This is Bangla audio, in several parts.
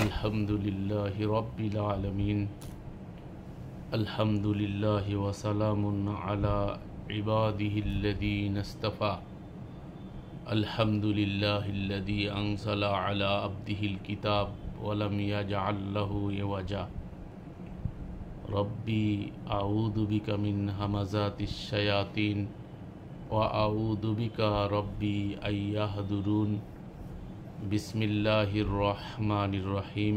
আলহামদুলিল্লাহি রাব্বিল আলামিন আলহামদুলিল্লাহি ওয়া সালামুন আলা ইবাদিহিল্লাযীনা ইসতাফা আলহামদুলিল্লাহিল্লাযী আনজালা আলা আবদিহিল কিতাব ওয়া লাম ইয়াজআল লাহু ইওয়াজা রব্বি আউযু বিকা মিন হামাযাতিশ শায়াতিন ওয়া আউযু বিকা রব্বি আইয়াহদুরুন বিসমিল্লাহির রহমানির রহিম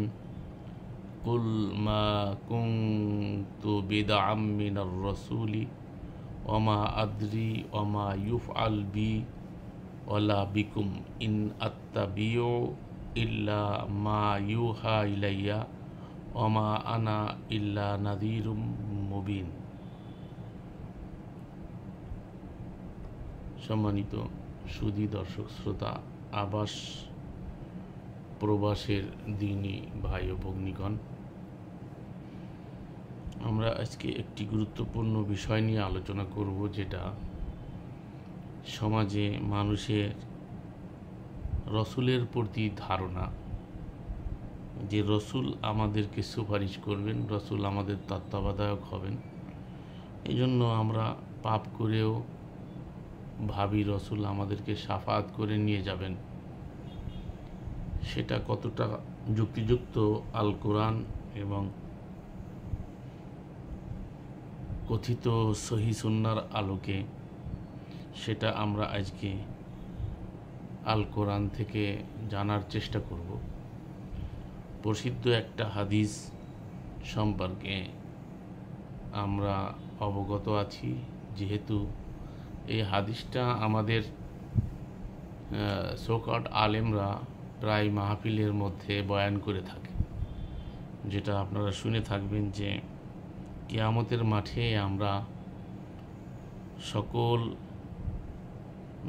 কুল মা কুনতু বিদআম মিনার রাসূলি ওয়া মা আদরি ওয়া মা ইউফআল বি ওয়ালা বিকুম ইন আত্তাবিউ ইল্লা মা ইউহা ইলাইয়া ওয়া মা আনা ইল্লা নাযীরুম মুবিন। সম্মানিত সুধী দর্শক শ্রোতা, আবাস প্রবাসের দিনী ভাই ও ভগ্নীগণ, আমরা আজকে একটি গুরুত্বপূর্ণ বিষয় নিয়ে আলোচনা করব, যেটা সমাজে মানুষের রসুলের প্রতি ধারণা, যে রসুল আমাদেরকে সুপারিশ করবেন, রসুল আমাদের তত্ত্বাবধায়ক হবেন। এই জন্য আমরা পাপ করেও ভাবি রসুল আমাদেরকে শাফাআত করে নিয়ে যাবেন। সেটা কতটা যুক্তিযুক্ত আল কোরআন এবং কথিত সহি সুন্নাহর আলোকে, সেটা আমরা আজকে আল কোরআন থেকে জানার চেষ্টা করব। প্রসিদ্ধ একটা হাদিস সম্পর্কে আমরা অবগত আছি, যেহেতু এই হাদিসটা আমাদের সোকট আলেমরা প্রায় মাহফিলের মধ্যে বয়ান করে থাকে, যেটা আপনারা শুনে থাকবেন যে কিয়ামতের মাঠে আমরা সকল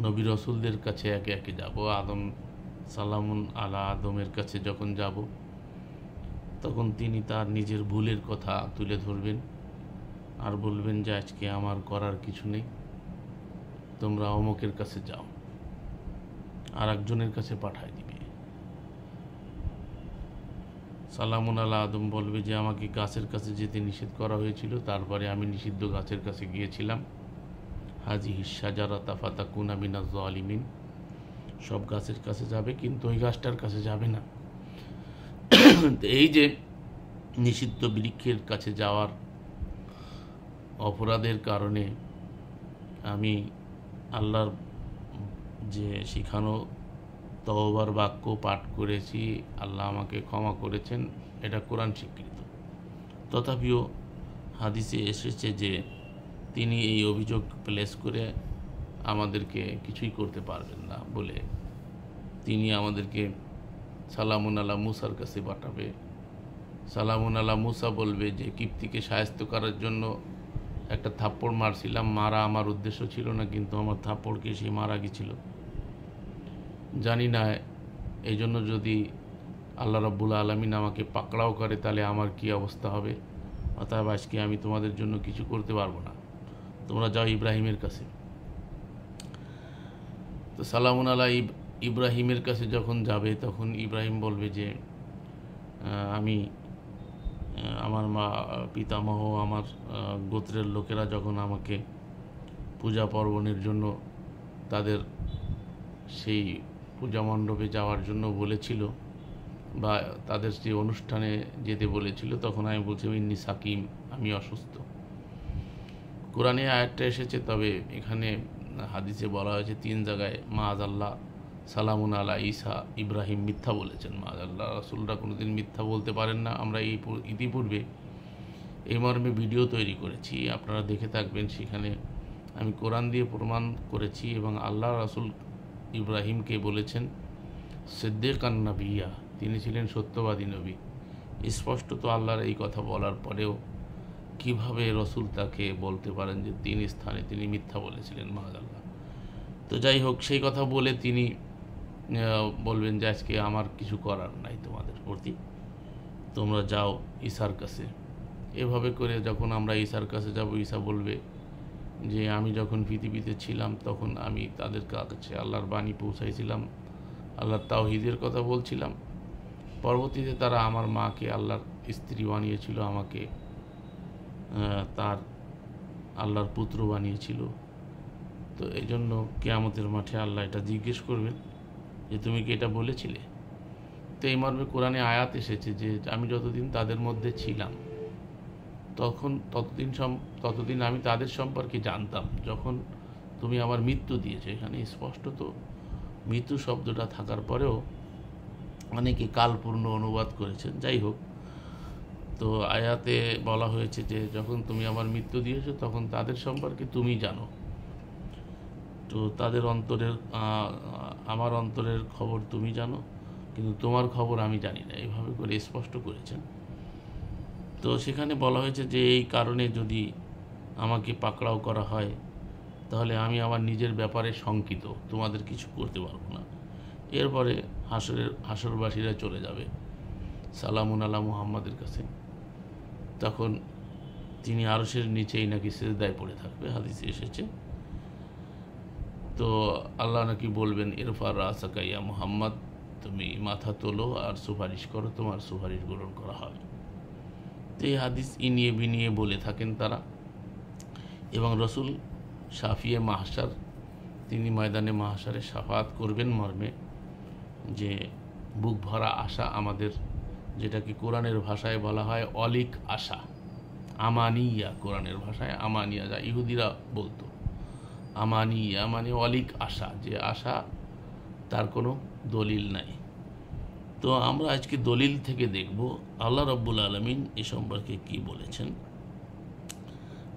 নবী রসুলদের কাছে একে একে যাব। আদম সালামুন আলা আদমের কাছে যখন যাব, তখন তিনি তার নিজের ভুলের কথা তুলে ধরবেন আর বলবেন যে আজকে আমার করার কিছু নেই, তোমরা অমুকের কাছে যাও, আর একজনের কাছে পাঠায় দিবে। সালামুন আলা আদম বলবে যে আমাকে গাছের কাছে যেতে নিষেধ করা হয়েছিল, তারপরে আমি নিষিদ্ধ গাছের কাছে গিয়েছিলাম। হাজিহিস শাজারাতা ফাতাকুনা মিনাজ জালিমিন। সব গাছের কাছে যাবে, কিন্তু ওই গাছটার কাছে যাবে না। এই যে নিষিদ্ধ বৃক্ষের কাছে যাওয়ার অপরাধের কারণে আমি আল্লাহর যে শিখানো তওবার বাক্য পাঠ করেছি, আল্লাহ আমাকে ক্ষমা করেছেন, এটা কোরআন স্বীকৃত। তথাপিও হাদিসে এসেছে যে তিনি এই অভিযোগ প্লেস করে আমাদেরকে কিছুই করতে পারবেন না বলে তিনি আমাদেরকে সালামুন আলা মুসার কাছে পাঠাবে। সালামুন আলা মুসা বলবে যে কিপ্তিকে শায়েস্ত করার জন্য একটা থাপ্পড় মারছিলাম, মারা আমার উদ্দেশ্য ছিল না, কিন্তু আমার থাপ্পড়কে সে মারা গেছিল। জানি না এই জন্য যদি আল্লাহ রাব্বুল আলামিন আমাকে পাকড়াও করে, তাহলে আমার কি অবস্থা হবে। অতএব আজকে আমি তোমাদের জন্য কিছু করতে পারবো না, তোমরা যাও ইব্রাহিমের কাছে। তো সালামুন আলা ইব্রাহিমের কাছে যখন যাবে, তখন ইব্রাহিম বলবে যে আমি আমার মা পিতামহ আমার গোত্রের লোকেরা যখন আমাকে পূজা পার্বণের জন্য তাদের সেই পূজা মণ্ডপে যাওয়ার জন্য বলেছিল, বা তাদের যে অনুষ্ঠানে যেতে বলেছিল, তখন আমি বলছি ইন্নী সাকিম, আমি অসুস্থ। কোরআনে আয়াতটা এসেছে, তবে এখানে হাদিসে বলা হয়েছে 3 জায়গায় মাআযাল্লাহ সালামুন আলা ঈসা ইব্রাহিম মিথ্যা বলেছেন। মাআযাল্লাহ, রাসূলরা কোনোদিন মিথ্যা বলতে পারেন না। আমরা ইতিপূর্বে এই মর্মে ভিডিও তৈরি করেছি, আপনারা দেখে থাকবেন। সেখানে আমি কোরআন দিয়ে প্রমাণ করেছি, এবং আল্লাহ রাসূল ইব্রাহিমকে বলেছেন সিদ্দিকান নাবিয়্যা, তিনি ছিলেন সত্যবাদী নবী। স্পষ্টত আল্লাহর এই কথা বলার পরেও কিভাবে রসুল তাকে বলতে পারেন যে 3 স্থানে তিনি মিথ্যা বলেছিলেন, মাআযাল্লাহ। তো যাই হোক, সেই কথা বলে তিনি বলবেন যে আজকে আমার কিছু করার নাই তোমাদের প্রতি, তোমরা যাও ঈসার কাছে। এভাবে করে যখন আমরা ঈসার কাছে যাব, ঈসা বলবে যে আমি যখন পৃথিবীতে ছিলাম তখন আমি তাদের কাছে আল্লাহর বাণী পৌঁছাইছিলাম, আল্লাহর তাওহীদের কথা বলছিলাম। পরবর্তীতে তারা আমার মাকে আল্লাহর স্ত্রী বানিয়েছিল, আমাকে তার আল্লাহর পুত্র বানিয়েছিল। তো এই জন্য কিয়ামতের মাঠে আল্লাহ এটা জিজ্ঞেস করবেন যে তুমি কি এটা বলেছিলে। তো এই মর্মে কোরআনে আয়াত এসেছে যে আমি যতদিন তাদের মধ্যে ছিলাম ততদিন আমি তাদের সম্পর্কে জানতাম, যখন তুমি আমার মৃত্যু দিয়েছো। এখানে স্পষ্টত মৃত্যু শব্দটা থাকার পরেও অনেকে কালপূর্ণ অনুবাদ করেছেন। যাই হোক, তো আয়াতে বলা হয়েছে যে যখন তুমি আমার মৃত্যু দিয়েছো তখন তাদের সম্পর্কে তুমি জানো। তো তাদের আমার অন্তরের খবর তুমি জানো, কিন্তু তোমার খবর আমি জানি না, এইভাবে করে স্পষ্ট করেছেন। তো সেখানে বলা হয়েছে যে এই কারণে যদি আমাকে পাকড়াও করা হয় তাহলে আমি আমার নিজের ব্যাপারে শঙ্কিত, তোমাদের কিছু করতে পারবো না। এরপরে হাসরবাসীরা চলে যাবে সালামুন আলা মুহাম্মাদের কাছে, তখন তিনি আরশের নিচেই নাকি সিজদায় পড়ে থাকবে, হাদিসে এসেছে। তো আল্লাহ নাকি বলবেন ইরফা রাসাকা ইয়া মুহাম্মদ, তুমি মাথা তোলো আর সুপারিশ করো, তোমার সুপারিশ গ্রহণ করা হবে। তো এই হাদিস ইনিয়ে বিনিয়ে বলে থাকেন তারা। এবং রসুল শাফিয়ে মাহশার, তিনি ময়দানে মাহশারে শাফাত করবেন মর্মে যে বুক ভরা আশা আমাদের, যেটাকে কোরআনের ভাষায় বলা হয় অলিক আশা, আমানিয়া, কোরআনের ভাষায় আমানিয়া, যা ইহুদিরা বলতো। আমানিয়া মানে অলিক আশা, যে আশা তার কোনো দলিল নাই। তো আমরা আজকে দলিল থেকে দেখব আল্লাহ রাব্বুল আলামিন এ সম্পর্কে কি বলেছেন।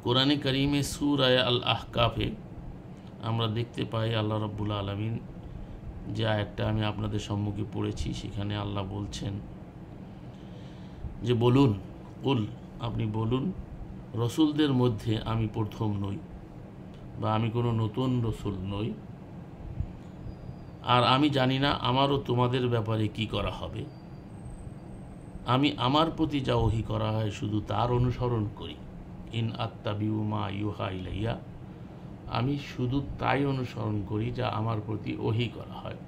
কোরআনে কারিমে সূরা আল আহকাফে আমরা দেখতে পাই আল্লাহ রাব্বুল আলামিন যে আয়াতটা আমি আপনাদের সম্মুখে পড়েছি, সেখানে আল্লাহ বলছেন যে বলুন, কুল, আপনি বলুন, রসুলদের মধ্যে আমি প্রথম নই, বা আমি কোনো নতুন রসুল নই, আর আমি জানি না আমারও তোমাদের ব্যাপারে কি করা হবে। আমি আমার প্রতি যা ওহী করা হয় শুধু তার অনুসরণ করি। ইন আত্তাবিউ মা ইউহা ইলাইয়া, আমি শুধু তাই অনুসরণ করি যা আমার প্রতি ওহী করা হয়।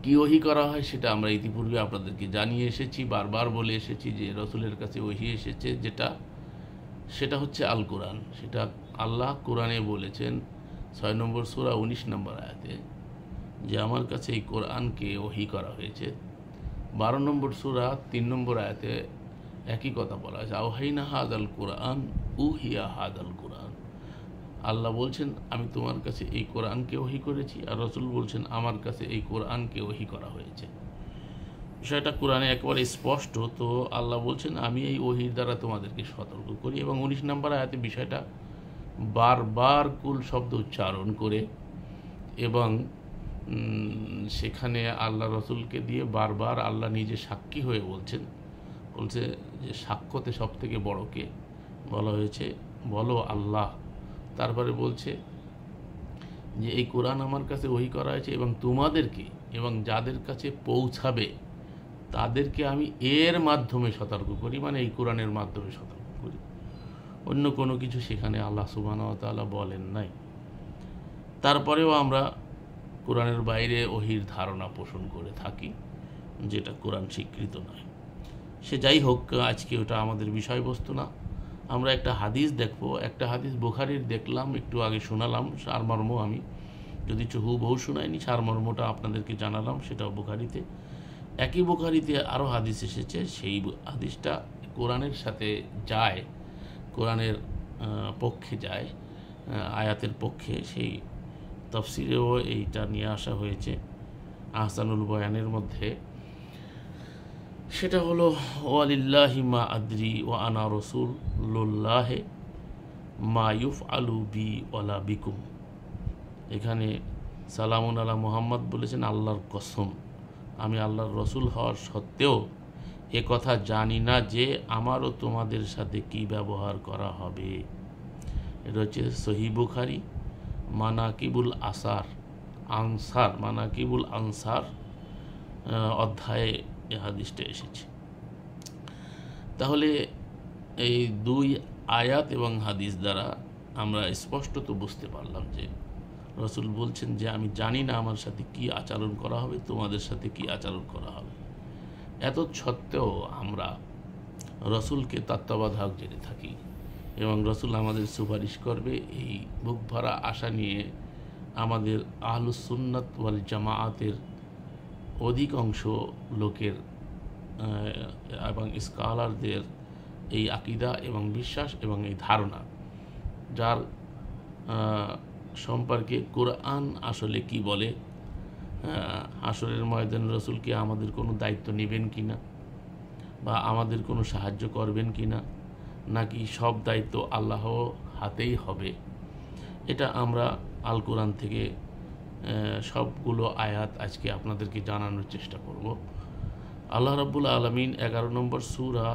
কি ওহী করা হয় সেটা আমরা ইতিপূর্বে আপনাদেরকে জানিয়ে এসেছি, বারবার বলে এসেছি যে রসুলের কাছে ওহী এসেছে সেটা হচ্ছে আল কোরআন। সেটা আল্লাহ কোরআনে বলেছেন 6 নম্বর সূরা 19 নম্বর আয়াতে যে আমার কাছে এই কোরআনকে ওহী করা হয়েছে। 12 নম্বর সূরা 3 নম্বর আয়াতে একই কথা বলা হয়েছে, আওহাইনা হাদাল কোরআন উহিয়া হাদাল কোরআন। আল্লাহ বলছেন আমি তোমার কাছে এই কোরআনকে ওহী করেছি, আর রসুল বলছেন আমার কাছে এই কোরআনকে ওহী করা হয়েছে। বিষয়টা কোরআনে একেবারে স্পষ্ট। তো আল্লাহ বলছেন আমি এই ওহীর দ্বারা তোমাদেরকে সতর্ক করি। এবং 19 নম্বর আয়াতে বিষয়টা বারবার কুল শব্দ উচ্চারণ করে, এবং সেখানে আল্লাহ রসুলকে দিয়ে বারবার আল্লাহ নিজে সাক্ষী হয়ে বলছে যে সাক্ষ্যতে সব থেকে বড়কে বলা হয়েছে বলো আল্লাহ। তারপরে বলছে যে এই কোরআন আমার কাছে ওহী করা হয়েছে এবং তোমাদেরকে এবং যাদের কাছে পৌঁছাবে তাদেরকে আমি এর মাধ্যমে সতর্ক করি, মানে এই কোরআনের মাধ্যমে সতর্ক করি। অন্য কোনো কিছু সেখানে আল্লাহ সুবহানাহু ওয়া তাআলা বলেন নাই। তারপরেও আমরা কোরআনের বাইরে ওহীর ধারণা পোষণ করে থাকি, যেটা কোরআন স্বীকৃত নয়। সে যাই হোক, আজকে ওটা আমাদের বিষয়বস্তু না। আমরা একটা হাদিস দেখব। একটা হাদিস বুখারীর দেখলাম, একটু আগে শোনালাম সারমর্ম, আমি যদি হুবহু শোনাইনি, সারমর্মটা আপনাদেরকে জানালাম, সেটাও বুখারীতে। একই বুখারীতে আরও হাদিস এসেছে, সেই হাদিসটা কোরআনের সাথে যায়, কোরআনের পক্ষে যায়, আয়াতের পক্ষে। সেই তাফসিরেও এইটা নিয়ে আসা হয়েছে আহসানুল বয়ানের মধ্যে। সেটা হলো ওয়ালিল্লাহি মা আদরি ওয়া আনা রাসূলুল্লাহি মা ইউফআলু বি ওয়ালা বিকুম। এখানে সালামুন আলা মুহাম্মদ বলেছেন আল্লাহর কসম, আমি আল্লাহর রসুল হওয়ার সত্ত্বেও এ কথা জানি না যে আমারও তোমাদের সাথে কি ব্যবহার করা হবে। এটা হচ্ছে সহিহ বুখারী মানাকিবুল আনসার অধ্যায়ে এই হাদিসটা এসেছে। তাহলে এই দুই আয়াত এবং হাদিস দ্বারা আমরা স্পষ্টত বুঝতে পারলাম যে রসুল বলছেন যে আমি জানি না আমার সাথে কি আচরণ করা হবে, তোমাদের সাথে কি আচরণ করা হবে। এত সত্ত্বেও আমরা রসুলকে তত্ত্বাবধায়ক জেনে থাকি এবং রসুল আমাদের সুপারিশ করবে এই বুক ভরা আশা নিয়ে আমাদের আহলুস সুন্নাত ওয়াল জামাআতের অধিকাংশ লোকের এবং স্কলারদের এই আকীদা এবং বিশ্বাস এবং এই ধারণা, যার সম্পর্কে কোরআন আসলে কি বলে, হাসরের ময়দানে রসুল কি আমাদের কোনো দায়িত্ব নেবেন কিনা বা আমাদের কোনো সাহায্য করবেন কিনা, নাকি সব দায়িত্ব আল্লাহ হাতেই হবে, এটা আমরা আল কোরআন থেকে সবগুলো আয়াত আজকে আপনাদেরকে জানানোর চেষ্টা করব। আল্লাহ রাব্বুল আলামিন 11 নম্বর সূরা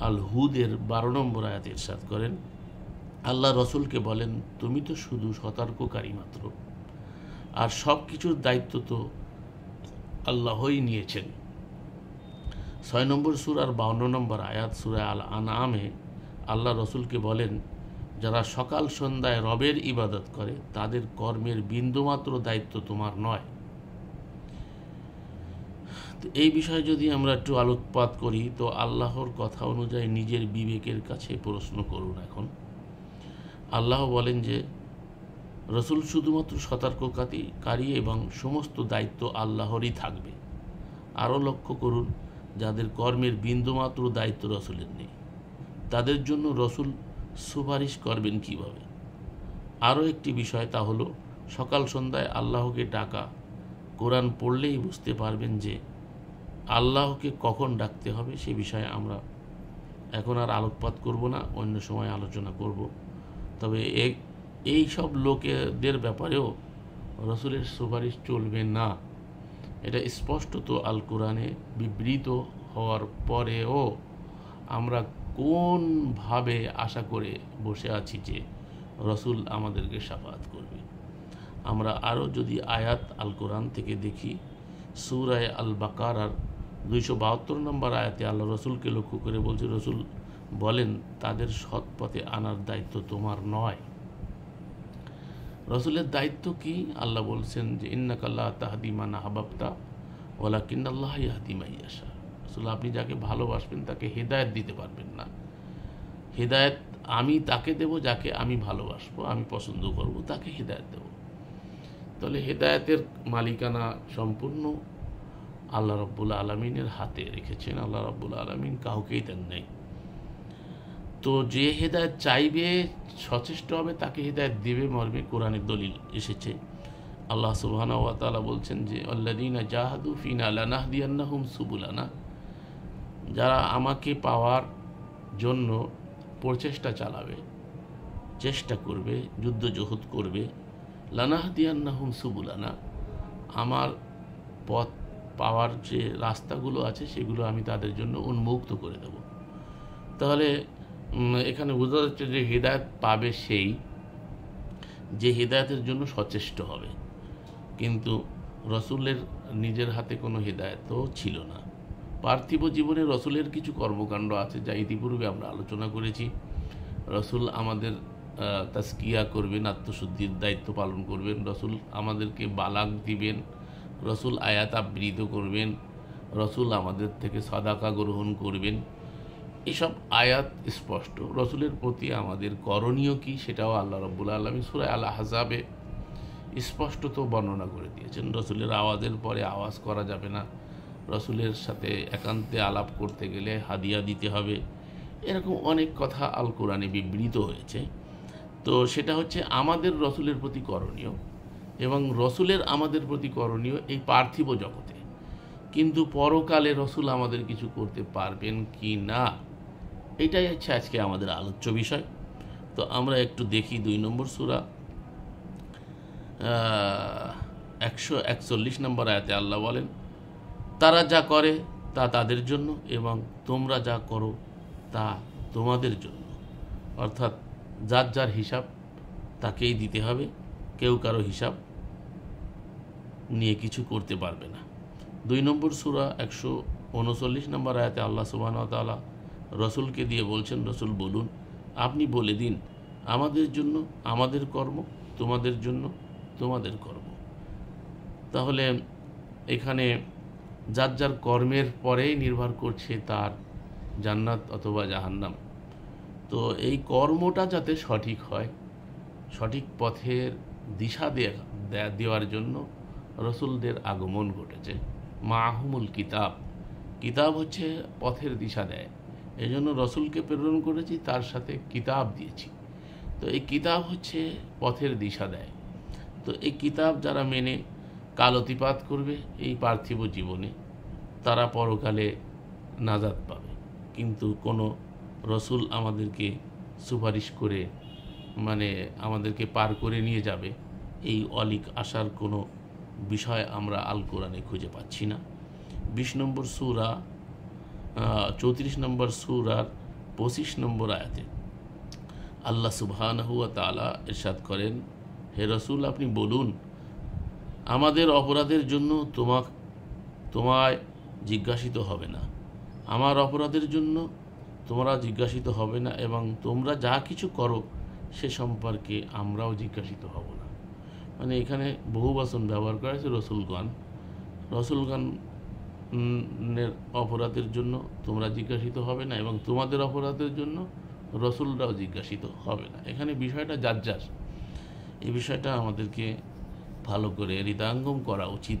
আল হুদের 12 নম্বর আয়াতে ইরশাদ করেন, আল্লাহ রসুলকে বলেন, তুমি তো শুধু সতর্ককারী মাত্র, আর সব কিছুর দায়িত্ব তো আল্লাহই নিয়েছেন। 6 নম্বর সূরার 52 নম্বর আয়াত সূরা আল আনআমে আল্লাহ রসুলকে বলেন, যারা সকাল সন্ধ্যায় রবের ইবাদত করে তাদের কর্মের বিন্দুমাত্র দায়িত্ব তোমার নয়। তো এই বিষয়ে যদি আমরা একটু আলোকপাত করি, তো আল্লাহর কথা অনুযায়ী নিজের বিবেকের কাছে প্রশ্ন করুন। এখন আল্লাহ বলেন যে রসুল শুধুমাত্র সতর্ককারী এবং সমস্ত দায়িত্ব আল্লাহরই থাকবে। আরও লক্ষ্য করুন, যাদের কর্মের বিন্দুমাত্র দায়িত্ব রসুলের নেই, তাদের জন্য রসুল সুপারিশ করবেন কিভাবে? আরও একটি বিষয়, তা হলো সকাল সন্ধ্যায় আল্লাহকে ডাকা। কোরআন পড়লেই বুঝতে পারবেন যে আল্লাহকে কখন ডাকতে হবে সে বিষয়ে আমরা এখন আর আলোকপাত করব না, অন্য সময় আলোচনা করব। তবে এই সব লোকেদের ব্যাপারেও রসুলের সুপারিশ চলবে না, এটা স্পষ্টত আল কোরআনে বিবৃত হওয়ার পরেও আমরা কোনভাবে আশা করে বসে আছি যে রসুল আমাদেরকে শাফাআত করবে? আমরা আরও যদি আয়াত আল কোরআন থেকে দেখি, সূরা আল বাকারার 272 নম্বর আয়াতে আল্লাহ রসুলকে লক্ষ্য করে বলছে, রসুল বলেন, তাদের সৎ পথে আনার দায়িত্ব তোমার নয়। রসুলের দায়িত্ব কি? আল্লাহ বলছেন যে ইন্নাকা লা তাহদি মান আহবাবতা ওয়ালাকিন্নাল্লাহ ইয়াহদি মান ইয়াশা। রসুল, আপনি যাকে ভালোবাসবেন তাকে হেদায়েত দিতে পারবেন না। হেদায়েত আমি তাকে দেব যাকে আমি ভালোবাসবো, আমি পছন্দ করব, তাকে হেদায়েত দেব। তাহলে হেদায়েতের মালিকানা সম্পূর্ণ আল্লাহ রাব্বুল আলামিনের হাতে রেখেছেন। আল্লাহ রাব্বুল আলামিন কাউকেই দেন নাই। তো যে হেদায়েত চাইবে, সচেষ্ট হবে, তাকে হেদায়েত দেবে মর্মে কোরআনের দলিল এসেছে। আল্লাহ সুবহানাহু ওয়া তাআলা বলছেন যে আল্লাযীনা জাহাদু ফিনা লানাহদিয়ান্নাহুম সুবুলানা, যারা আমাকে পাওয়ার জন্য প্রচেষ্টা চালাবে, চেষ্টা করবে, যুদ্ধজহুদ করবে, লানাহদিয়ান্নাহুম সুবুলানা, আমার পথ পাওয়ার যে রাস্তাগুলো আছে সেগুলো আমি তাদের জন্য উন্মুক্ত করে দেব। তাহলে এখানে বোঝা যাচ্ছে যে হিদায়াত পাবে সেই যে হিদায়াতের জন্য সচেষ্ট হবে। কিন্তু রসুলের নিজের হাতে কোনো হিদায়াতও ছিল না। পার্থিব জীবনে রসুলের কিছু কর্মকাণ্ড আছে যা ইতিপূর্বে আমরা আলোচনা করেছি। রসুল আমাদের তাজকিয়া করবেন, আত্মশুদ্ধির দায়িত্ব পালন করবেন, রসুল আমাদেরকে বালাগ দিবেন, রসুল আয়াত আবৃত করবেন, রসুল আমাদের থেকে সাদাকা গ্রহণ করবেন। এসব আয়াত স্পষ্ট। রসুলের প্রতি আমাদের করণীয় কি সেটাও আল্লাহ রাব্বুল আলামিন সূরা আল আহজাবে স্পষ্টত বর্ণনা করে দিয়েছেন। রসুলের আওয়াজের পরে আওয়াজ করা যাবে না, রসুলের সাথে একান্তে আলাপ করতে গেলে হাদিয়া দিতে হবে, এরকম অনেক কথা আল কোরআনে বিবৃত হয়েছে। তো সেটা হচ্ছে আমাদের রসুলের প্রতি করণীয় এবং রসুলের আমাদের প্রতি করণীয় এই পার্থিব জগতে। কিন্তু পরকালে রসুল আমাদের কিছু করতে পারবেন কি না, এটাই হচ্ছে আজকে আমাদের আলোচ্য বিষয়। তো আমরা একটু দেখি 2 নম্বর সূরা 141 নম্বর আয়াতে আল্লাহ বলেন, তারা যা করে তা তাদের জন্য এবং তোমরা যা করো তা তোমাদের জন্য। অর্থাৎ যার যার হিসাব তাকেই দিতে হবে, কেউ কারো হিসাব নিয়ে কিছু করতে পারবে না। 2 নম্বর সূরা 139 নম্বর আয়াতে আল্লাহ সুবহানাহু ওয়া তাআলা রসুলকে দিয়ে বলছেন, রসুল বলুন, আপনি বলে দিন, আমাদের জন্য আমাদের কর্ম, তোমাদের জন্য তোমাদের কর্ম। তাহলে এখানে যার যার কর্মের পরেই নির্ভর করছে তার জান্নাত অথবা জাহান্নাম। তো এই কর্মটা যাতে সঠিক হয়, সঠিক পথের দিশা দেওয়ার জন্য রসুলদের আগমন ঘটেছে। মাহুমুল কিতাব, কিতাব হচ্ছে পথের দিশা দেয়, এই জন্য রসুলকে প্রেরণ করেছি, তার সাথে কিতাব দিয়েছি। তো এই কিতাব হচ্ছে পথের দিশা দেয়। তো এই কিতাব যারা মেনে কাল অতিপাত করবে এই পার্থিব জীবনে, তারা পরকালে নাজাত পাবে। কিন্তু কোনো রসুল আমাদেরকে সুপারিশ করে আমাদেরকে পার করে নিয়ে যাবে, এই অলিক আশার কোনো বিষয় আমরা আল কোরআনে খুঁজে পাচ্ছি না। 20 নম্বর সূরা 34 নম্বর সূরার 25 নম্বর আয়াতে আল্লাহ সুবহানাহু ওয়া তাআলা ইরশাদ করেন, হে রসুল আপনি বলুন, আমাদের অপরাধের জন্য তোমায় জিজ্ঞাসিত হবে না, আমার অপরাধের জন্য তোমরা জিজ্ঞাসিত হবে না, এবং তোমরা যা কিছু করো সে সম্পর্কে আমরাও জিজ্ঞাসিত হব না। এখানে বহু বচন ব্যবহার করা হয়েছে রসুলগণের অপরাধের জন্য তোমরা জিজ্ঞাসিত হবে না, এবং তোমাদের অপরাধের জন্য রসুলরাও জিজ্ঞাসিত হবে না। এখানে বিষয়টা যার এই বিষয়টা আমাদেরকে ভালো করে হৃদয়ঙ্গম করা উচিত,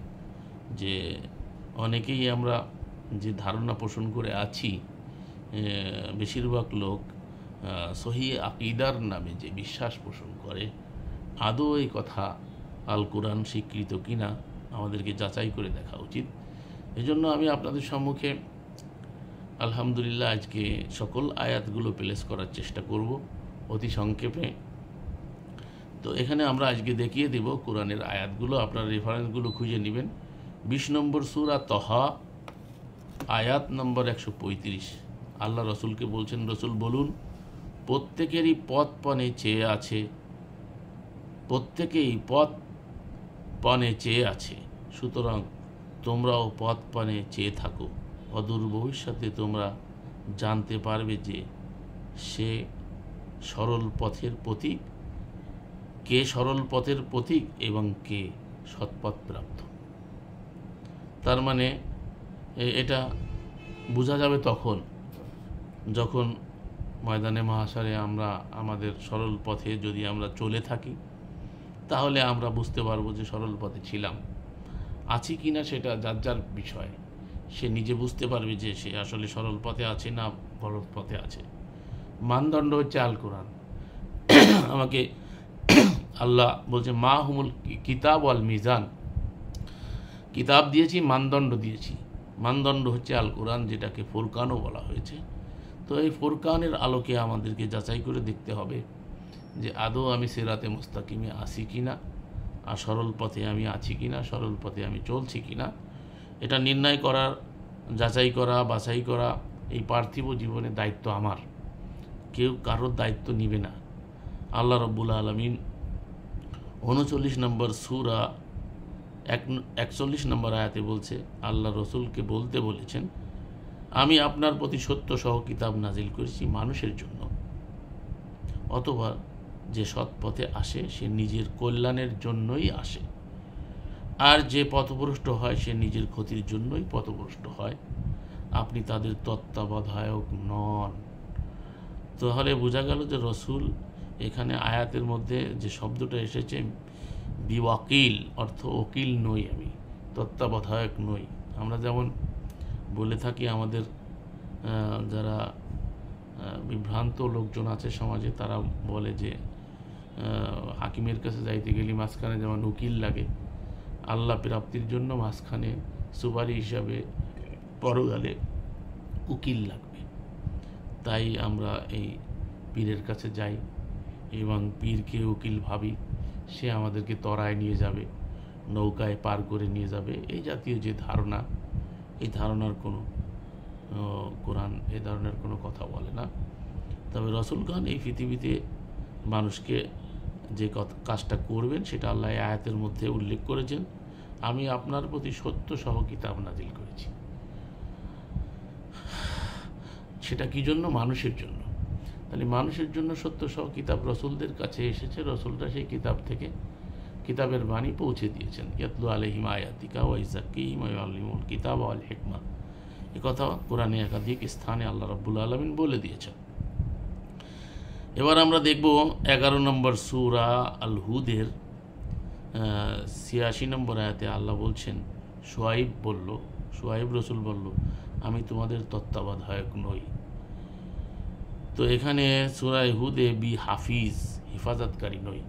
যে অনেকেই আমরা যে ধারণা পোষণ করে আছি, বেশিরভাগ লোক সহিহ আকীদার নামে যে বিশ্বাস পোষণ করে, আদৌ এই কথা আল কোরআন স্বীকৃত কিনা আমাদেরকে যাচাই করে দেখা উচিত। এজন্য আমি আপনাদের সম্মুখে আলহামদুলিল্লাহ আজকে সকল আয়াতগুলো প্লেস করার চেষ্টা করব অতি সংক্ষেপে। তো এখানে আমরা আজকে দেখিয়ে দেব কোরআনের আয়াতগুলো, আপনারা রেফারেন্সগুলো খুঁজে নেবেন। 20 নম্বর সূরা তহা আয়াত নম্বর 135 আল্লাহ রসুলকে বলছেন, রসুল বলুন, প্রত্যেকেরই পথ পানে চেয়ে আছে, প্রত্যেকেই পথ পানে চেয়ে আছে, সুতরাং তোমরাও পথ পানে চেয়ে থাকো। অদূর ভবিষ্যতে তোমরা জানতে পারবে যে সে সরল পথের প্রতীক, কে সরল পথের প্রতীক এবং কে সৎপথ প্রাপ্ত। তার এটা বোঝা যাবে তখন যখন ময়দানে মাহশারে আমরা আমাদের সরল পথে যদি আমরা চলে থাকি, তাহলে আমরা বুঝতে পারবো যে সরল পথে ছিলাম। আছি কি না সেটা যার যার বিষয়, সে নিজে বুঝতে পারবে যে সে আসলে সরল পথে আছে না গলত পথে আছে। মানদণ্ড হচ্ছে আল কোরআন। আমাকে আল্লাহ বলছে মা হুমুল কিতাব ওয়াল মিজান, কিতাব দিয়েছি, মানদণ্ড দিয়েছি। মানদণ্ড হচ্ছে আল কোরআন, যেটাকে ফুরকানও বলা হয়েছে। তো এই ফুরকানের আলোকে আমাদেরকে যাচাই করে দেখতে হবে যে আদৌ আমি সিরাতে মুস্তাকিমে আছি কিনা, আর সরল পথে আমি আছি কিনা, সরল পথে আমি চলছি কিনা, এটা নির্ণয় করার, যাচাই করা, বাছাই করা এই পার্থিব জীবনের দায়িত্ব আমার, কেউ কারোর দায়িত্ব নিবে না। আল্লাহ রাব্বুল আলামিন 39 নম্বর সূরা 41 নম্বর আয়াতে বলছে, আল্লাহ রসুলকে বলতে বলেছেন, আমি আপনার প্রতি সত্য সহ কিতাব নাজিল করেছি মানুষের জন্য, অথবা যে সৎ পথে আসে সে নিজের কল্যাণের জন্যই আসে, আর যে পথভ্রষ্ট হয় সে নিজের ক্ষতির জন্যই পথভ্রষ্ট হয়, আপনি তাদের তত্ত্বাবধায়ক নন। তাহলে বোঝা গেল যে রসুল এখানে আয়াতের মধ্যে যে শব্দটা এসেছে বিওয়াকিল, অর্থ ওকিল নই, আমি তত্ত্বাবধায়ক নই। আমরা যেমন বলে থাকি, আমাদের যারা বিভ্রান্ত লোকজন আছে সমাজে, তারা বলে যে হাকিমের কাছে যাইতে গেলে মাঝখানে যেমন উকিল লাগে, আল্লাহ প্রাপ্তির জন্য মাঝখানে সুপারি হিসাবে পরকালে উকিল লাগবে। তাই আমরা এই পীরের কাছে যাই এবং পীরকে উকিল ভাবি, সে আমাদেরকে তরায় নিয়ে যাবে, নৌকায় পার করে নিয়ে যাবে। এই জাতীয় যে ধারণা, এই ধারণার কোনো কোরআন এই ধরনের কোনো কথা বলে না। তবে রসুলগণ এই পৃথিবীতে মানুষকে যে কাজটা করবেন সেটা আল্লাহ আয়াতের মধ্যে উল্লেখ করেছেন, আমি আপনার প্রতি সত্য সহ কিতাব নাজিল করেছি। সেটা কি জন্য? মানুষের জন্য। তাহলে মানুষের জন্য সত্য সহ কিতাব রসুলদের কাছে এসেছে, রসুলরা সেই কিতাব থেকে কিতাবের বাণী পৌঁছে দিয়েছেন। ইয়াতলু আলাইহিম আয়াতিকা ওয়া ইউযাক্কিহিম ওয়া ইউআল্লিমুল কিতাবা ওয়াল হিকমা, কথা কোরআনে একাধিক স্থানে আল্লাহ রাব্বুল আলামিন বলে দিয়েছেন। এবার আমরা দেখব 11 নম্বর সূরা আল হুদের 86 নম্বর আয়াতে আল্লাহ বলছেন, শুআইব রসুল বলল, আমি তোমাদের তত্ত্বাবধায়ক নই। তো এখানে সূরা হুদে বি হাফিজ, হেফাজতকারী নই,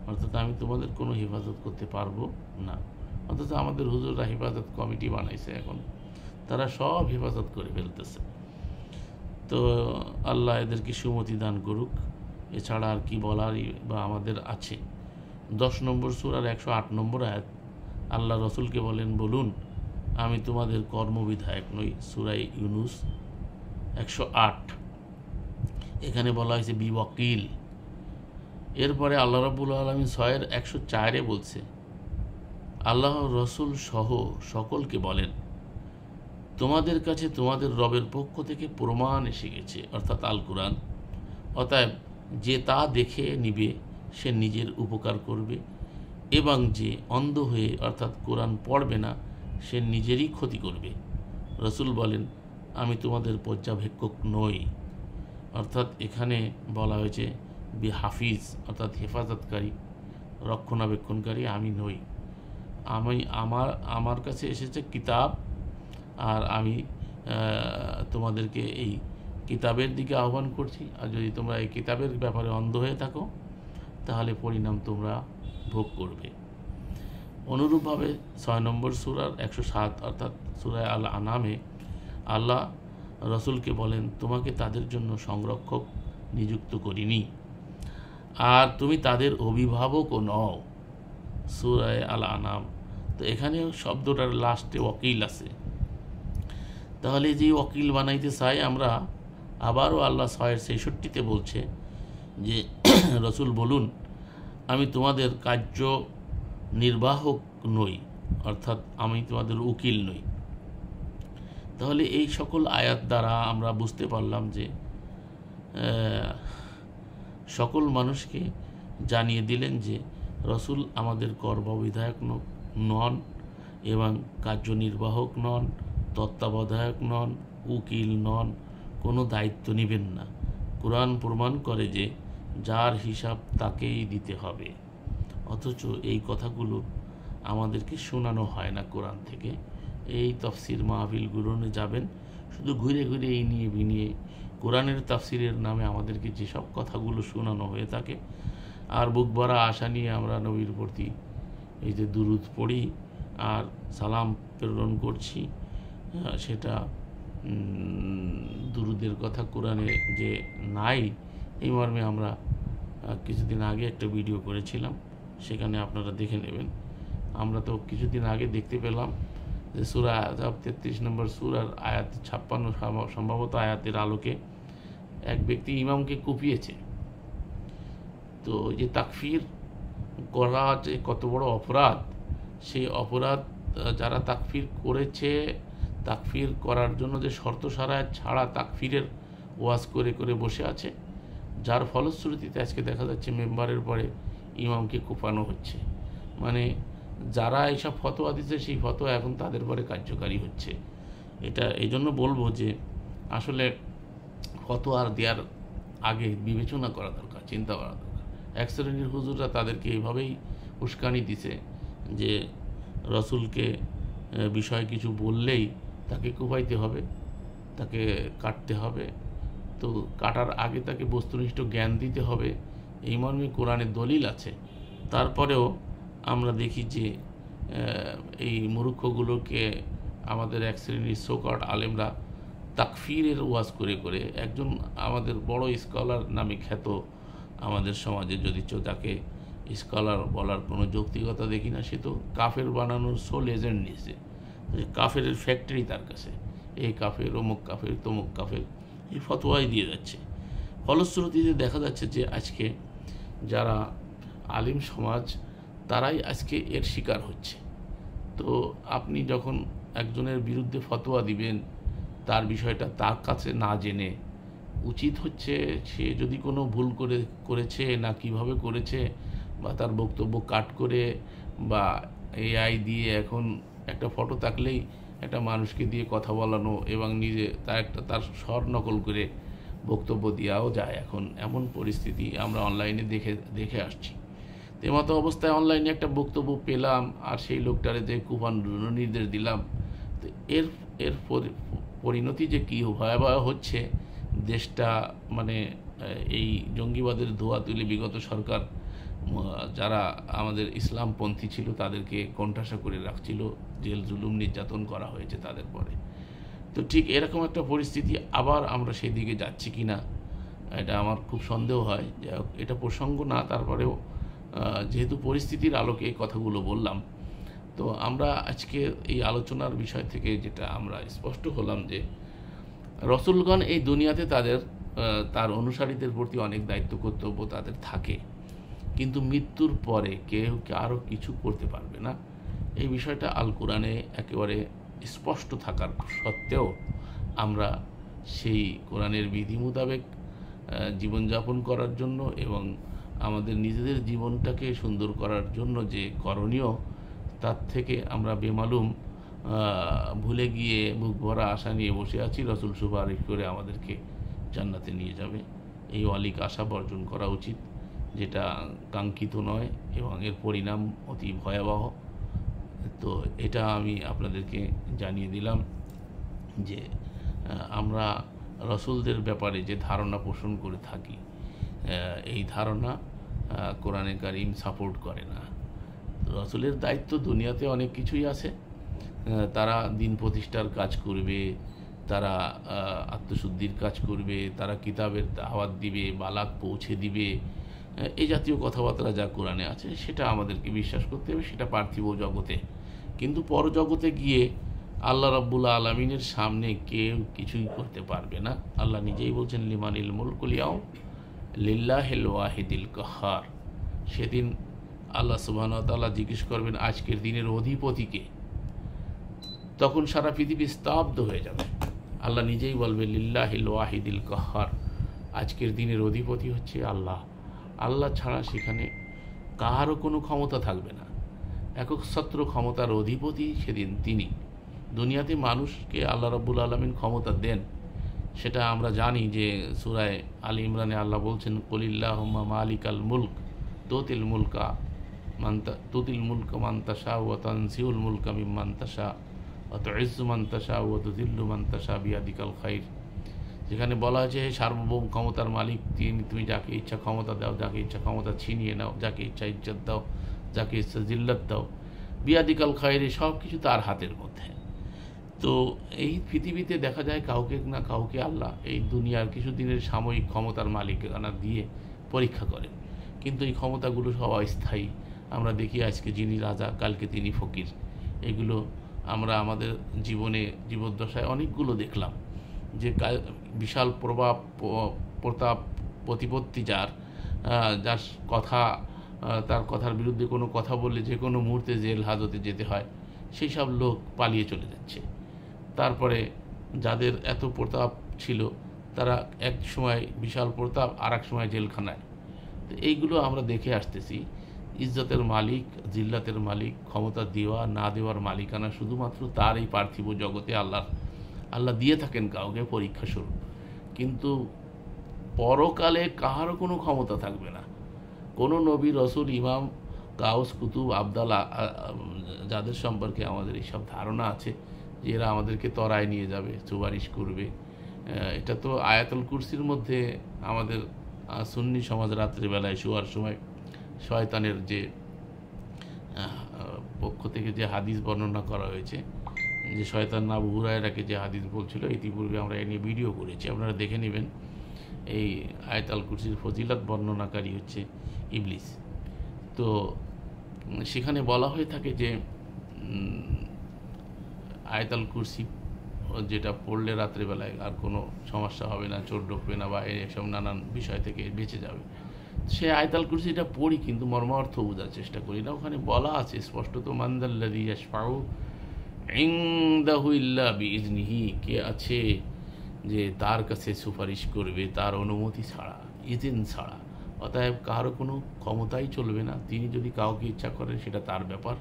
অর্থাৎ আমি তোমাদের কোনো হেফাজত করতে পারবো না। অথচ আমাদের হুজুররা হেফাজত কমিটি বানাইছে, এখন তারা সব হেফাজত করে ফেলতেছে। তো আল্লাহ এদেরকে সুমতি দান করুক, এছাড়া আর কি বলারই বা আমাদের আছে। 10 নম্বর সূরার 108 নম্বর আয়াত আল্লাহ রসুলকে বলুন আমি তোমাদের কর্মবিধায়ক নই। সূরা ইউনুস 108, এখানে বলা হয়েছে বি ওয়াকিল। এরপরে আল্লাহ রাব্বুল আলামিন 6 104 বলছে, আল্লাহ রসুল সহ সকলকে বলেন, তোমাদের কাছে তোমাদের রবের পক্ষ থেকে প্রমাণ এসে গেছে, অর্থাৎ আল কুরআন। অতএব যে তা দেখে নিবে সে নিজের উপকার করবে, এবং যে অন্ধ হয়ে অর্থাৎ কোরআন পড়বে না সে নিজেরই ক্ষতি করবে। রসুল বলেন, আমি তোমাদের পর্যবেক্ষক নই। অর্থাৎ এখানে বলা হয়েছে বি হাফিজ, অর্থাৎ হেফাজতকারী, রক্ষণাবেক্ষণকারী আমি নই। আমার কাছে এসেছে কিতাব, আর আমি তোমাদেরকে এই কিতাবের দিকে আহ্বান করছি। আর যদি তোমরা এই কিতাবের ব্যাপারে অন্ধ হয়ে থাকো তাহলে পরিণাম তোমরা ভোগ করবে। অনুরূপভাবে 6 নম্বর সূরার 107 অর্থাৎ সূরা আল আনামে আল্লাহ রসুলকে বলেন, তোমাকে তাদের জন্য সংরক্ষক নিযুক্ত করিনি, আর তুমি তাদের অভিভাবকও নও। সূরা আল আনাম। তো এখানে শব্দটার লাস্টে ওয়াকিল আছে, তাহলে যে ওয়াকিল বানাইতে চাই আমরা, আবারও আল্লাহ 6:63 বলছে যে রসুল বলুন আমি তোমাদের কার্য নির্বাহক নই, অর্থাৎ আমি তোমাদের উকিল নই। তাহলে এই সকল আয়াত দ্বারা আমরা বুঝতে পারলাম যে সকল মানুষকে জানিয়ে দিলেন যে রসুল আমাদের কর্মবিধায়ক নন, এবং কার্যনির্বাহক নন, তত্ত্বাবধায়ক নন, উকিল নন, কোনো দায়িত্ব নেবেন না। কোরআন প্রমাণ করে যে যার হিসাব তাকেই দিতে হবে, অথচ এই কথাগুলো আমাদেরকে শোনানো হয় না কোরআন থেকে। এই তাফসির মাহফিলগুলোতে যাবেন, শুধু ঘুরে ঘুরে এই নিয়ে বিনিয়ে কোরআনের তাফসিরের নামে আমাদেরকে যেসব কথাগুলো শোনানো হয়ে থাকে, আর বুক ভরা আশা নিয়ে আমরা নবীর প্রতি এই যে দুরুদ পড়ি আর সালাম প্রেরণ করছি, সেটা দুরুদের কথা কোরআনে যে নাই, এই মর্মে আমরা কিছুদিন আগে একটা ভিডিও করেছিলাম, সেখানে আপনারা দেখে নেবেন। আমরা তো কিছুদিন আগে দেখতে পেলাম যে সূরা আহজাব 33 নম্বর সূরার আয়াত 56 সম্ভবত আয়াতের আলোকে এক ব্যক্তি ইমামকে কুপিয়েছে। তো যে তাকফির করা যে কত বড় অপরাধ, সেই অপরাধ যারা তাকফির করেছে, তাকফির করার জন্য যে শর্ত ছাড়া তাকফিরের ওয়াজ করে করে বসে আছে, যার ফলশ্রুতিতে আজকে দেখা যাচ্ছে মেম্বারের পরে ইমামকে কোপানো হচ্ছে। মানে যারা এইসব ফতোয়া দিচ্ছে সেই ফতোয়া এখন তাদের পরে কার্যকারী হচ্ছে। এটা এই জন্য বলবো যে আসলে ফতোয়া দেওয়ার আগে বিবেচনা করা দরকার, চিন্তা করা দরকার। এক শ্রেণীর হুজুররা তাদেরকে এইভাবেই উস্কানি দিছে যে রসুলকে বিষয় কিছু বললেই তাকে কুপাইতে হবে, তাকে কাটতে হবে, তো কাটার আগে তাকে বস্তুনিষ্ঠ জ্ঞান দিতে হবে, এই মর্মে কোরআনের দলিল আছে। তারপরেও আমরা দেখি যে এই মূর্খগুলোকে আমাদের এক শ্রেণীর সোকট আলেমরা তাকফিরের ওয়াজ করে করে, একজন আমাদের বড় স্কলার নামে খ্যাত আমাদের সমাজে, যদি তাকে স্কলার বলার কোনো যৌক্তিকতা দেখি না, সে তো কাফের বানানোর সোল এজেন্ট নিয়েছে, কাফের ফ্যাক্টরি তার কাছে, এই কাফের, অমুক কাফের, তমুক কাফের, এই ফতোয়াই দিয়ে যাচ্ছে। ফলশ্রুতিতে দেখা যাচ্ছে যে আজকে যারা আলিম সমাজ তারাই আজকে এর শিকার হচ্ছে। তো আপনি যখন একজনের বিরুদ্ধে ফতোয়া দিবেন, তার বিষয়টা তার কাছে না জেনে, উচিত হচ্ছে সে যদি কোনো ভুল করেছে না কিভাবে করেছে বা তার বক্তব্য কাট করে বা এআই দিয়ে এখন একটা ফটো থাকলেই একটা মানুষকে দিয়ে কথা বলানো এবং নিজে তার স্বর নকল করে বক্তব্য দেওয়াও যায় এখন, এমন পরিস্থিতি আমরা অনলাইনে দেখে আসছি। তেমতো অবস্থায় অনলাইনে একটা বক্তব্য পেলাম আর সেই লোকটারে যে কুফান নির্দেশ দিলাম, তো এর এর পরিণতি যে কী ভয়াবহ হচ্ছে দেশটা, মানে এই জঙ্গিবাদের ধোয়া তুলে বিগত সরকার যারা আমাদের ইসলামপন্থী ছিল তাদেরকে কোণঠাসা করে রাখছিল, জেল জুলুম নির্যাতন করা হয়েছে তাদের পরে। তো ঠিক এরকম একটা পরিস্থিতি আবার আমরা সেই দিকে যাচ্ছি কি না, এটা আমার খুব সন্দেহ হয়। এটা প্রসঙ্গ না, তারপরেও যেহেতু পরিস্থিতির আলোকে এই কথাগুলো বললাম, তো আমরা আজকে এই আলোচনার বিষয় থেকে যেটা আমরা স্পষ্ট হলাম যে রসুলগণ এই দুনিয়াতে তার অনুসারীদের প্রতি অনেক দায়িত্ব কর্তব্য তাদের থাকে, কিন্তু মৃত্যুর পরে কেউ আরও কিছু করতে পারবে না। এই বিষয়টা আল কোরআনে একেবারে স্পষ্ট থাকার সত্ত্বেও আমরা সেই কোরআনের বিধি মোতাবেক জীবনযাপন করার জন্য এবং আমাদের নিজেদের জীবনটাকে সুন্দর করার জন্য যে করণীয়, তার থেকে আমরা বেমালুম ভুলে গিয়ে বুক ভরা আশা নিয়ে বসে আছি রসুল সুপারিশ করে আমাদেরকে জান্নাতে নিয়ে যাবে। এই অলিক আশা বর্জন করা উচিত, যেটা কাঙ্ক্ষিত নয় এবং এর পরিণাম অতি ভয়াবহ। তো এটা আমি আপনাদেরকে জানিয়ে দিলাম যে আমরা রসুলদের ব্যাপারে যে ধারণা পোষণ করে থাকি, এই ধারণা কোরআনে কারিম সাপোর্ট করে না। রসুলের দায়িত্ব দুনিয়াতে অনেক কিছুই আছে, তারা দিন প্রতিষ্ঠার কাজ করবে, তারা আত্মশুদ্ধির কাজ করবে, তারা কিতাবের দাওয়াত দিবে, বালাক পৌঁছে দিবে, এই জাতীয় কথাবার্তা যা কোরআনে আছে সেটা আমাদেরকে বিশ্বাস করতে হবে, সেটা পার্থিব জগতে। কিন্তু পরজগতে গিয়ে আল্লাহ রাব্বুল আলামিনের সামনে কেউ কিছুই করতে পারবে না। আল্লাহ নিজেই বলছেন লিমানিল মুলকুল ইয়াউম লিল্লাহিল ওয়াহিদিল কাহ্হার। সেদিন আল্লাহ সুবহানাহু ওয়া তাআলা জিজ্ঞেস করবেন আজকের দিনের অধিপতিকে, তখন সারা পৃথিবী স্তব্ধ হয়ে যাবে। আল্লাহ নিজেই বলবে লিল্লাহিল ওয়াহিদিল কাহ্হার, আজকের দিনের অধিপতি হচ্ছে আল্লাহ। আল্লাহ ছাড়া সেখানে কারও কোনো ক্ষমতা থাকবে না, একচ্ছত্র ক্ষমতার অধিপতি সেদিন তিনি। দুনিয়াতে মানুষকে আল্লাহ রাব্বুল আলামিন ক্ষমতা দেন, সেটা আমরা জানি যে সূরা আল ইমরানে আল্লাহ বলছেন কুলিল্লাহুম্মা মালিকাল মুলক তুতিল মুলকা মান তাশা ওয়া তানজিউল মুলকা মিম্মান তাশা ওয়া তুইজ্জু মান তাশা ওয়া তুযিল্লু মান তাশা বিয়াদিকাল খাইর। যেখানে বলা হয়েছে সার্বভৌম ক্ষমতার মালিক তুমি যাকে ইচ্ছা ক্ষমতা দাও, যাকে ইচ্ছা ক্ষমতা ছিনিয়ে নাও, যাকে ইচ্ছা ইজ্জত দাও, যাকে ইচ্ছা জিল্লাত দাও, বিয়াদিকাল খাইরে, সব কিছু তার হাতের মধ্যে। তো এই পৃথিবীতে দেখা যায় কাউকে না কাউকে আল্লাহ এই দুনিয়ার কিছুদিনের সাময়িক ক্ষমতার মালিকানা দিয়ে পরীক্ষা করেন, কিন্তু এই ক্ষমতাগুলো সব অস্থায়ী। আমরা দেখি আজকে যিনি রাজা কালকে তিনি ফকির, এগুলো আমরা আমাদের জীবদ্দশায় অনেকগুলো দেখলাম যে বিশাল প্রতাপ প্রতিপত্তি যার তার কথার বিরুদ্ধে কোনো কথা বললে যে কোনো মুহূর্তে জেল হাজতে যেতে হয়, সেই সব লোক পালিয়ে চলে যাচ্ছে। তারপরে যাদের এত প্রতাপ ছিল তারা এক সময় বিশাল প্রতাপ, আর এক সময় জেলখানায়। তো এইগুলো আমরা দেখে আসতেছি। ইজ্জতের মালিক, জিল্লাতের মালিক, ক্ষমতা দেওয়া না দেওয়ার মালিকানা শুধুমাত্র তার এই পার্থিব জগতে আল্লাহ দিয়ে থাকেন কাউকে পরীক্ষা স্বরূপ, কিন্তু পরকালে কাহারও কোনো ক্ষমতা থাকবে না। কোনো নবী, রসুল, ইমাম, গাউস, কুতুব, আবদাল, যাদের সম্পর্কে আমাদের এইসব ধারণা আছে যে এরা আমাদেরকে তরায় নিয়ে যাবে, সুপারিশ করবে, এটা তো আয়াতুল কুরসির মধ্যে আমাদের সুন্নি সমাজ রাত্রিবেলায় শোয়ার সময় শয়তানের যে পক্ষ থেকে যে হাদিস বর্ণনা করা হয়েছে, যে শয়তান আবু হুরায়রাকে যে হাদিস বলছিল, ইতিপূর্বে আমরা এ নিয়ে ভিডিও করেছি, আপনারা দেখে নেবেন। এই আয়াতুল কুরসির ফজিলত বর্ণনাকারী হচ্ছে ইবলিস। তো সেখানে বলা হয়ে থাকে যে আয়াতুল কুরসি যেটা পড়লে রাত্রিবেলায় আর কোনো সমস্যা হবে না, চোর ঢুকবে না বা এসব নানান বিষয় থেকে বেঁচে যাবে। সে আয়াতুল কুরসিটা পড়ি কিন্তু মর্মার্থ বোঝার চেষ্টা করি না। ওখানে বলা আছে স্পষ্টত মানদাল্লাযী ইয়াশফাউ ইনদাহু ইল্লা বিইজনিহি, কে আছে যে তার কাছে সুপারিশ করবে তার অনুমতি ছাড়া, ইজিন ছাড়া, অতএব কারো কোনো ক্ষমতাই চলবে না। তিনি যদি কাউকে ইচ্ছা করেন সেটা তার ব্যাপার।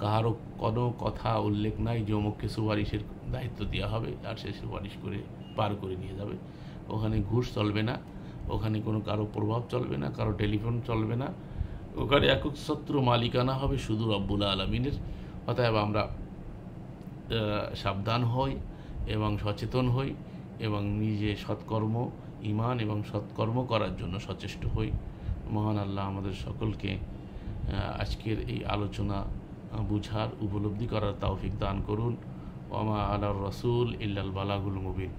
কারো কোনো কথা উল্লেখ নাই যে অমুককে সুপারিশের দায়িত্ব দেওয়া হবে আর সে সুপারিশ করে পার করে নিয়ে যাবে। ওখানে ঘুষ চলবে না, ওখানে কোনো কারো প্রভাব চলবে না, কারো টেলিফোন চলবে না। ওখানে একচ্ছত্র মালিকানা হবে শুধু রব্বুল আলমিনের। অতএব আমরা সাবধান হই এবং সচেতন হই এবং নিজে সৎকর্ম, ঈমান এবং সৎকর্ম করার জন্য সচেষ্ট হই। মহান আল্লাহ আমাদের সকলকে আজকের এই আলোচনা বুঝার, উপলব্ধি করার তৌফিক দান করুন। ওয়া মা আলার রাসূল ইল্লাল বালাগুল মুবিন।